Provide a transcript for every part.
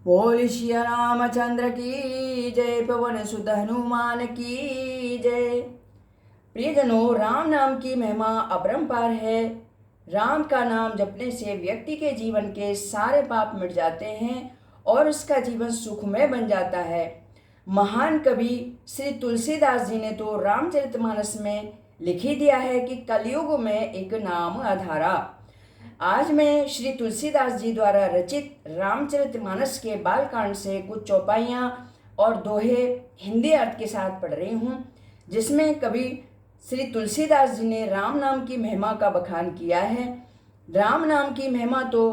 बोल सिया रामचंद्र की जय, पवन सुत हनुमान की जय। प्रियजनों, राम नाम की महिमा अपरंपार है। राम का नाम जपने से व्यक्ति के जीवन के सारे पाप मिट जाते हैं और उसका जीवन सुखमय बन जाता है। महान कवि श्री तुलसीदास जी ने तो रामचरितमानस में लिख ही दिया है कि कलयुग में एक नाम आधारा। आज मैं श्री तुलसीदास जी द्वारा रचित रामचरितमानस के बालकांड से कुछ चौपाइयाँ और दोहे हिंदी अर्थ के साथ पढ़ रही हूँ, जिसमें कवि श्री तुलसीदास जी ने राम नाम की महिमा का बखान किया है। राम नाम की महिमा तो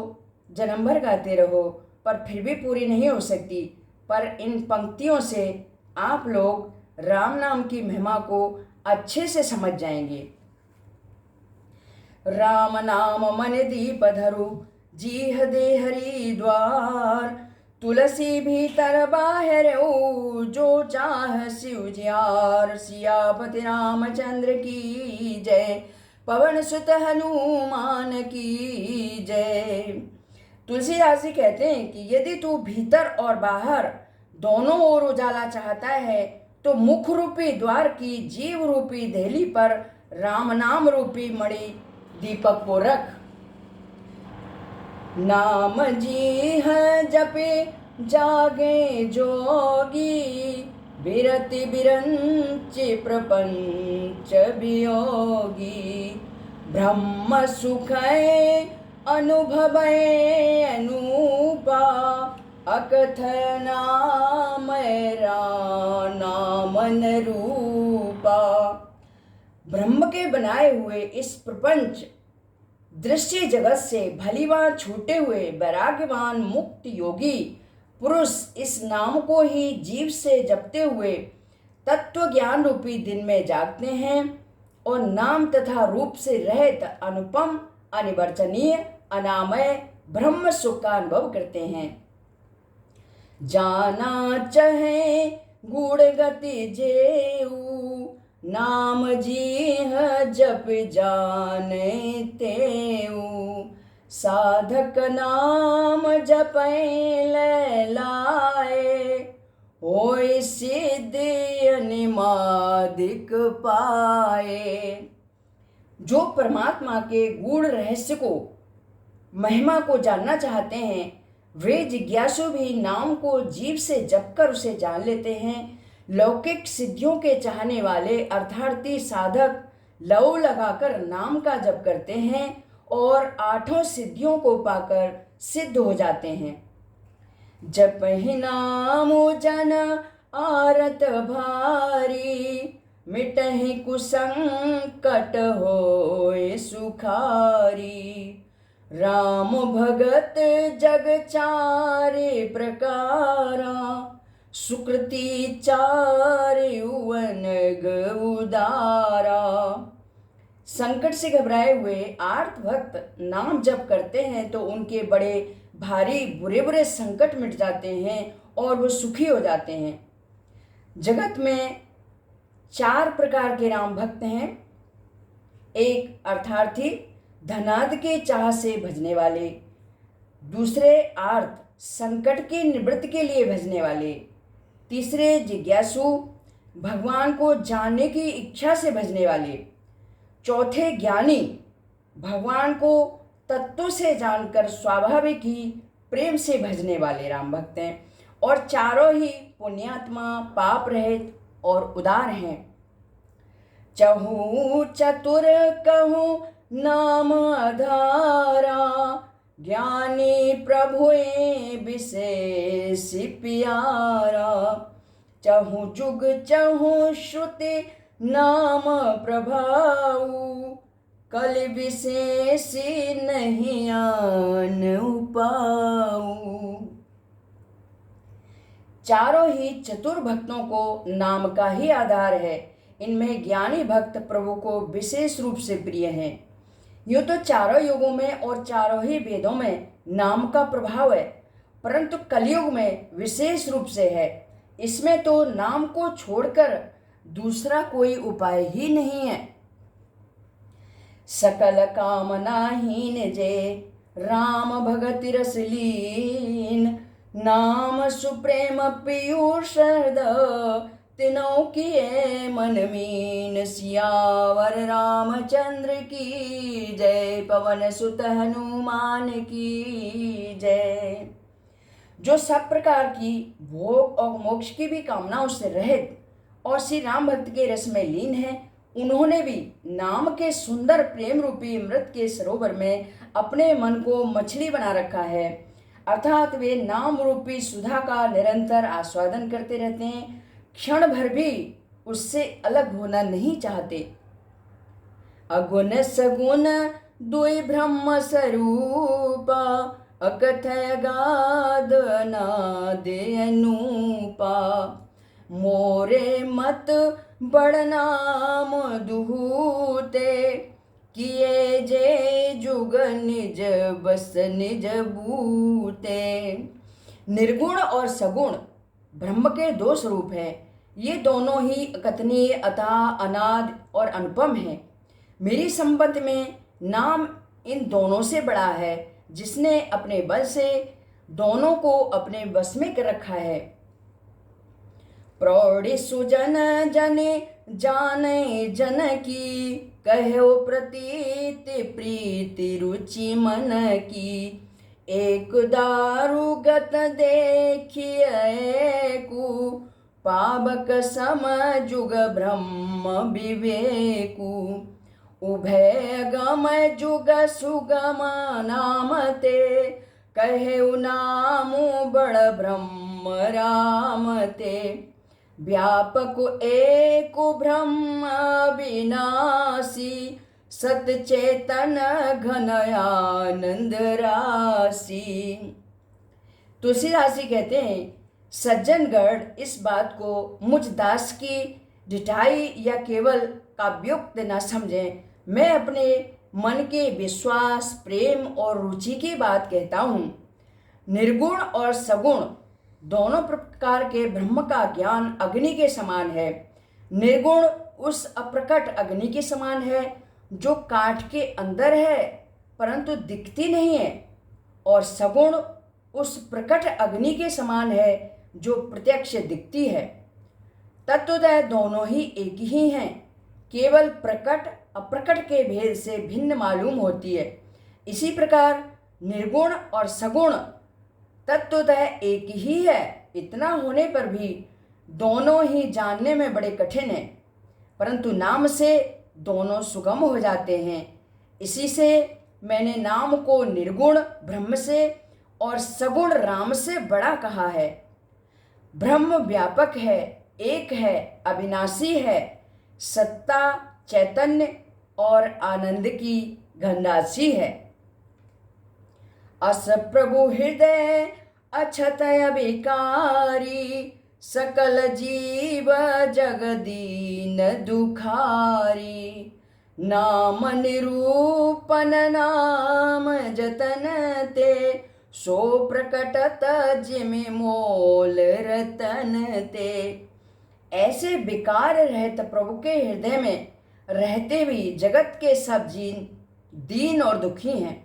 जन्म भर गाते रहो पर फिर भी पूरी नहीं हो सकती, पर इन पंक्तियों से आप लोग राम नाम की महिमा को अच्छे से समझ जाएंगे। राम नाम मन दीप धरु, जीह दे हरिद्वार। तुलसी भीतर बाहर जो चाह शिव जियार। सियापति रामचंद्र की जय, पवन सुत हनुमान की जय। तुलसीदास जी कहते हैं कि यदि तू भीतर और बाहर दोनों ओर उजाला चाहता है तो मुख रूपी द्वार की जीव रूपी देहली पर राम नाम रूपी मणि दीपक को रख। नाम जी है जपे जागे जोगी, बिरति बिरंचि प्रपंच वियोगी। ब्रह्म सुख अनुभव अनूपा, अकथ नाम नामन रूपा। ब्रह्म के बनाए हुए इस प्रपंच दृश्य जगत से भलीभांति छूटे हुए वैराग्यवान मुक्त योगी पुरुष इस नाम को ही जीव से जपते हुए तत्व ज्ञान रूपी दिन में जागते हैं और नाम तथा रूप से रहित अनुपम अनिवर्चनीय अनामय ब्रह्म सुख का अनुभव करते हैं। जाना चाहे गुण गति जेऊ, नाम जी जप जाने तेऊ। साधक नाम जपै लाए, होय सिद्धि अनिमादिक पाए। जो परमात्मा के गूढ़ रहस्य को महिमा को जानना चाहते हैं वे जिज्ञासु भी नाम को जीव से जपकर उसे जान लेते हैं। लौकिक सिद्धियों के चाहने वाले अर्थार्थी साधक लौ लगाकर नाम का जप करते हैं और आठों सिद्धियों को पाकर सिद्ध हो जाते हैं। जपहि नाम जन आरत भारी, मिटहि कुसंकट होय सुखारी। राम भगत जग चारे प्रकारा, सुकृति चारे उवनग उदारा। संकट से घबराए हुए आर्त भक्त नाम जप करते हैं तो उनके बड़े भारी बुरे बुरे संकट मिट जाते हैं और वो सुखी हो जाते हैं। जगत में 4 प्रकार के राम भक्त हैं। एक अर्थार्थी धनाद के चाह से भजने वाले, दूसरे आर्त संकट के निवृत्ति के लिए भजने वाले, तीसरे जिज्ञासु भगवान को जानने की इच्छा से भजने वाले, चौथे ज्ञानी भगवान को तत्व से जानकर स्वाभाविक ही प्रेम से भजने वाले राम भक्त हैं और चारों ही पुण्यात्मा पाप रहित और उदार हैं। चहु चतुर कहूँ नाम आधारा, ज्ञानी प्रभुए विशेष प्यारा। चहु जुग चहु श्रुति नाम प्रभाऊ, कल विशेष नहीं आन उपाऊ। चारों ही चतुर भक्तों को नाम का ही आधार है। इनमें ज्ञानी भक्त प्रभु को विशेष रूप से प्रिय हैं। यूँ तो चारों युगों में और चारों ही वेदों में नाम का प्रभाव है, परंतु कलयुग में विशेष रूप से है। इसमें तो नाम को छोड़कर दूसरा कोई उपाय ही नहीं है। सकल कामनाहीन जे राम भगति रस लीन, नाम सुप्रेम पीयूष तीनों किए मन मीन। सियावर रामचंद्र की जय, पवन सुत हनुमान की जय। जो सब प्रकार की भोग और मोक्ष की भी कामनाओं से रहित और श्री राम भक्त के रस में लीन है, उन्होंने भी नाम के सुंदर प्रेम रूपी अमृत के सरोवर में अपने मन को मछली बना रखा है, अर्थात वे नाम रूपी सुधा का निरंतर आस्वादन करते रहते हैं, क्षण भर भी उससे अलग होना नहीं चाहते। अगुण सगुण दुई ब्रह्म स्वरूपा, अकथय गाद अनादि अनूपा। मोरे मत बड़ नाम दुहूते, किए जे जुग निज बस निज बूते। निर्गुण और सगुण ब्रह्म के दो स्वरूप हैं। ये दोनों ही अकथनीय, अथाह, अनाद और अनुपम हैं। मेरी संपत्ति में नाम इन दोनों से बड़ा है, जिसने अपने बल से दोनों को अपने बस में कर रखा है। प्रौढ़ि सुजन जने जाने जन की, कहो प्रतीति प्रीति रुचि मन की। एक दारुगत देखिए कु, पावक सम जुग ब्रह्म विवेकु। उभय गम जुग सुगम नाम ते, कहे नामु बड़ ब्रह्म राम ते। व्यापक एक ब्रह्म विनाशी, सत चेतन घन आनंद राशि। तुलसीदास जी कहते हैं, सज्जनगढ़ इस बात को मुझ दास की ढिठाई या केवल काव्योक्त न समझें। मैं अपने मन के विश्वास, प्रेम और रुचि की बात कहता हूँ। निर्गुण और सगुण दोनों प्रकार के ब्रह्म का ज्ञान अग्नि के समान है। निर्गुण उस अप्रकट अग्नि के समान है जो काठ के अंदर है परंतु दिखती नहीं है, और सगुण उस प्रकट अग्नि के समान है जो प्रत्यक्ष दिखती है। तत्वतः दोनों ही एक ही हैं, केवल प्रकट अप्रकट के भेद से भिन्न मालूम होती है। इसी प्रकार निर्गुण और सगुण तत्वतः एक ही है, इतना होने पर भी दोनों ही जानने में बड़े कठिन हैं, परंतु नाम से दोनों सुगम हो जाते हैं। इसी से मैंने नाम को निर्गुण ब्रह्म से और सगुण राम से बड़ा कहा है। ब्रह्म व्यापक है, एक है, अविनाशी है, सत्ता, चैतन्य और आनंद की घनराशि है। अस प्रभु हृदय अछतय विकारी, सकल जीव जगदीन दुखारी। नाम निरूपन नाम जतन ते, सो प्रकटत जिमि मोल रतन ते। ऐसे विकार रहित प्रभु के हृदय में रहते भी जगत के सब जीव दीन और दुखी हैं।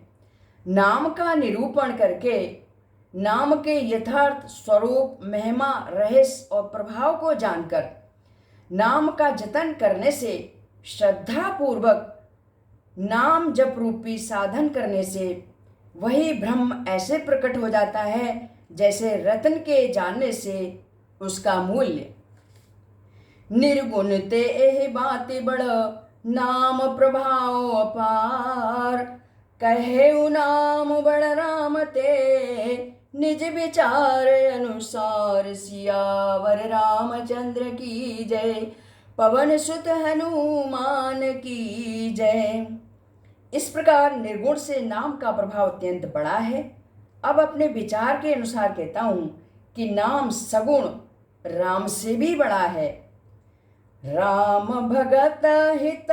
नाम का निरूपण करके नाम के यथार्थ स्वरूप, महिमा, रहस्य और प्रभाव को जानकर नाम का जतन करने से, श्रद्धा पूर्वक नाम जप रूपी साधन करने से वही ब्रह्म ऐसे प्रकट हो जाता है जैसे रत्न के जानने से उसका मूल्य। निर्गुण ते एहि बाति बड़, नाम प्रभाव अपार। कहे नाम बड़ राम ते, निज विचार अनुसार। सियावर रामचंद्र की जय, पवन सुत हनुमान की जय। इस प्रकार निर्गुण से नाम का प्रभाव अत्यंत बड़ा है। अब अपने विचार के अनुसार कहता हूँ कि नाम सगुण राम से भी बड़ा है। राम भगत हित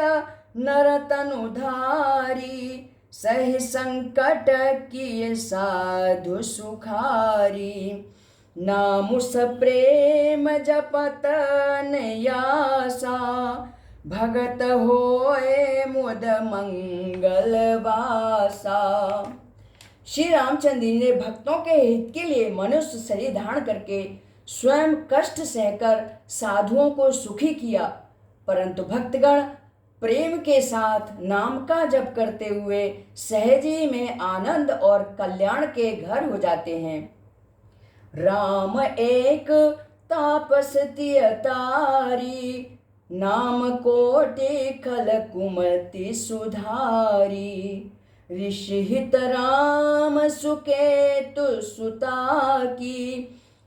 नर तनुधारी, सहि संकट किए साधु सुखारी। नाम सप्रेम जपत नयासा, भगत होए मुद मंगल वासा। श्री रामचंद्र जी ने भक्तों के हित के लिए मनुष्य शरीर धारण करके स्वयं कष्ट सहकर साधुओं को सुखी किया, परंतु भक्तगण प्रेम के साथ नाम का जप करते हुए सहज ही में आनंद और कल्याण के घर हो जाते हैं। राम एक तापस तिय तारी, नाम कोटि खल कुमति सुधारी। ऋषि हित राम सुकेतु सुता की,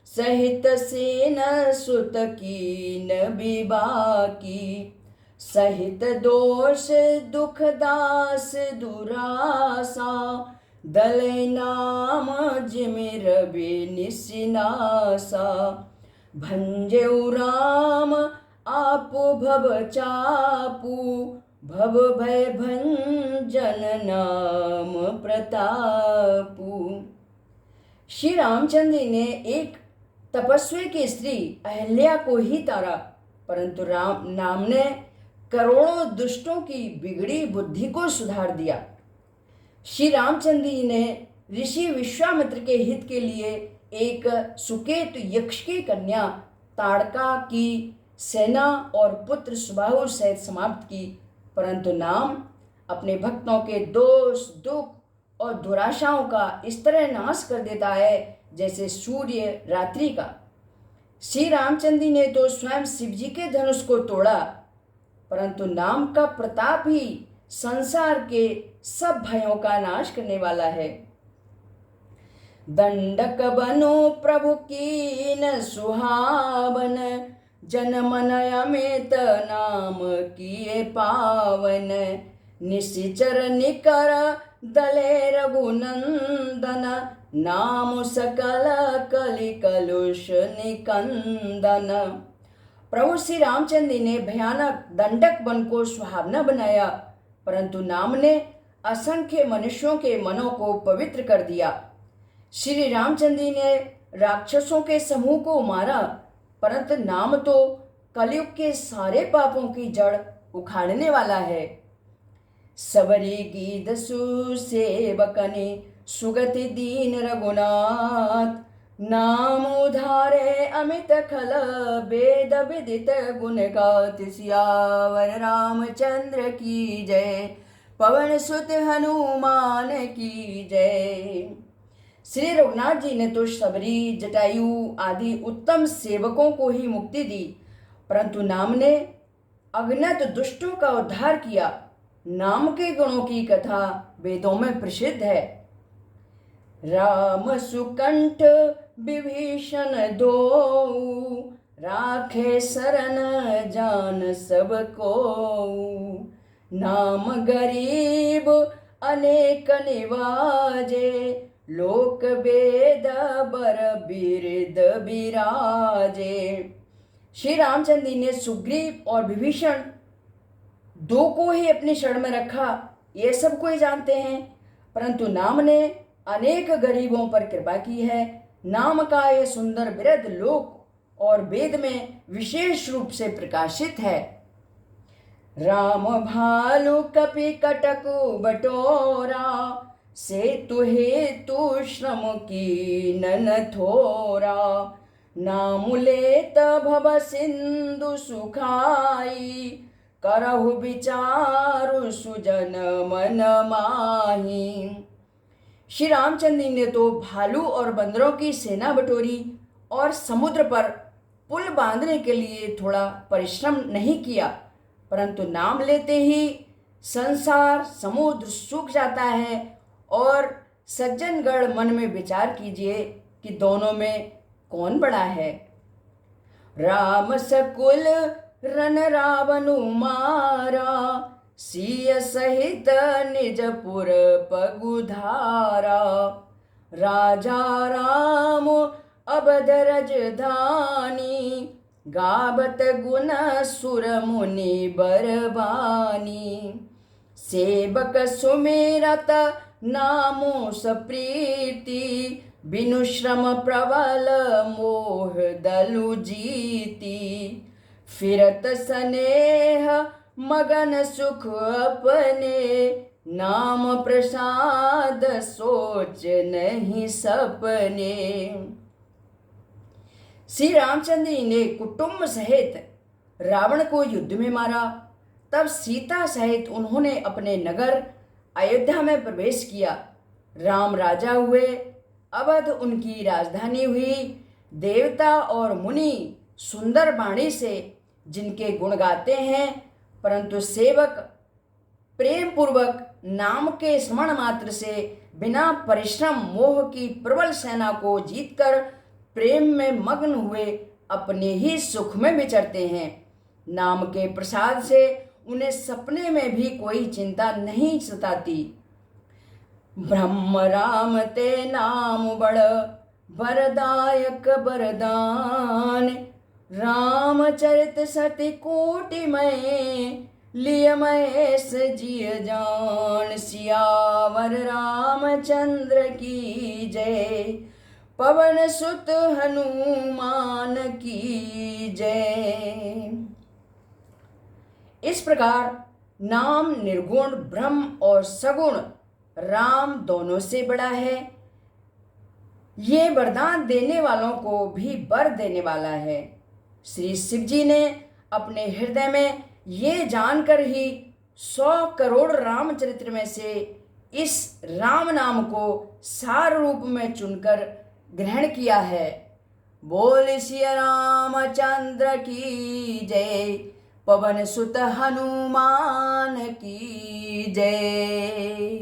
सहित सेन सुत कीन विबाकी। सहित दोष दुख दास दुरासा, दलै नाम जिमिर निसिनासा। भंजेउ राम आपु भव चापू, भव भय भंजन नाम प्रतापू। श्री रामचंद्र जी ने एक तपस्वी की स्त्री अहल्या को ही तारा, परंतु राम नाम ने करोड़ों दुष्टों की बिगड़ी बुद्धि को सुधार दिया। श्री रामचंद्र जी ने ऋषि विश्वामित्र के हित के लिए एक सुकेत यक्ष की कन्या ताड़का की सेना और पुत्र सुबाहु सहित समाप्त की, परंतु नाम अपने भक्तों के दोष दुख और दुराशाओं का इस तरह नाश कर देता है जैसे सूर्य रात्रि का। श्री रामचंद्र जी ने तो स्वयं शिव जी के धनुष को तोड़ा, परंतु नाम का प्रताप ही संसार के सब भयों का नाश करने वाला है। दंडक बनो प्रभु कीन सुहावन, जन मन अमित नाम किए पावन। निशिचर निकर दले रघुनंदन, नाम सकल कलि कलुष निकंदन। प्रभु श्री रामचंद्र ने भयानक दंडक वन को सुहावना बनाया, परंतु नाम ने असंख्य मनुष्यों के मनों को पवित्र कर दिया। श्री रामचंद्र ने राक्षसों के समूह को मारा, परंतु नाम तो कलयुग के सारे पापों की जड़ उखाड़ने वाला है। सबरी गीत सुसेवकने, सुगति दीन रघुनाथ। नाम उधारे अमित खल, वेद विदित गुण गात। सियावर रामचंद्र की जय, पवन सुत हनुमान की जय। श्री रघुनाथ जी ने तो सबरी, जटायु आदि उत्तम सेवकों को ही मुक्ति दी, परंतु नाम ने अज्ञात दुष्टों का उद्धार किया। नाम के गुणों की कथा वेदों में प्रसिद्ध है। राम सुकंठ विभीषण दो, राखे शरण जान सब को। नाम गरीब अनेक निवाजे, लोक वेद बर बिरद बिराजे। श्री रामचंद्र जी ने सुग्रीव और विभीषण दो को ही अपनी शरण में रखा, ये सब कोई जानते हैं, परंतु नाम ने अनेक गरीबों पर कृपा की है। नाम का यह सुंदर बिरद लोक और वेद में विशेष रूप से प्रकाशित है। राम भालु कपि कटकु बटोरा, सेतु हेतु श्रम की नन थोरा। नाम लेत भव सिंधु सुखाई, करहु विचारु सुजन मन माही। श्री रामचंद्र ने तो भालू और बंदरों की सेना बटोरी और समुद्र पर पुल बांधने के लिए थोड़ा परिश्रम नहीं किया, परंतु नाम लेते ही संसार समुद्र सूख जाता है। और सज्जनगण मन में विचार कीजिए कि दोनों में कौन बड़ा है। राम सकुल रन रावणु मारा, सिय सहित निजपुर पगुधारा। राजा राम अबध रजधानी, गावत गुण सुर मुनि बरबानी। सेवक सुमिरत नामो सप्रीति, बिनु श्रम प्रबल मोह दलु जीति। फिरत स्नेह मगन सुख अपने, नाम प्रसाद सोच नहीं सपने। श्री रामचंद्र जी ने कुटुंब सहित रावण को युद्ध में मारा। तब सीता सहित उन्होंने अपने नगर अयोध्या में प्रवेश किया। राम राजा हुए, अवध उनकी राजधानी हुई। देवता और मुनि सुंदर वाणी से जिनके गुण गाते हैं, परंतु सेवक प्रेम पूर्वक नाम के स्मरण मात्र से बिना परिश्रम मोह की प्रबल सेना को जीतकर प्रेम में मग्न हुए अपने ही सुख में विचरते हैं। नाम के प्रसाद से उन्हें सपने में भी कोई चिंता नहीं सताती। ब्रह्म राम ते नाम बड़ वरदायक वरदान। रामचरित सति कोटि में लिय महेश जिय जान। सियावर रामचंद्र की जय, पवन सुत हनुमान की जय। इस प्रकार नाम निर्गुण ब्रह्म और सगुण राम दोनों से बड़ा है। ये वरदान देने वालों को भी वर देने वाला है। श्री शिव जी ने अपने हृदय में ये जानकर ही 100 करोड़ रामचरित्र में से इस राम नाम को सार रूप में चुनकर ग्रहण किया है। बोल सिया रामचंद्र की जय, पवन सुत हनुमान की जय।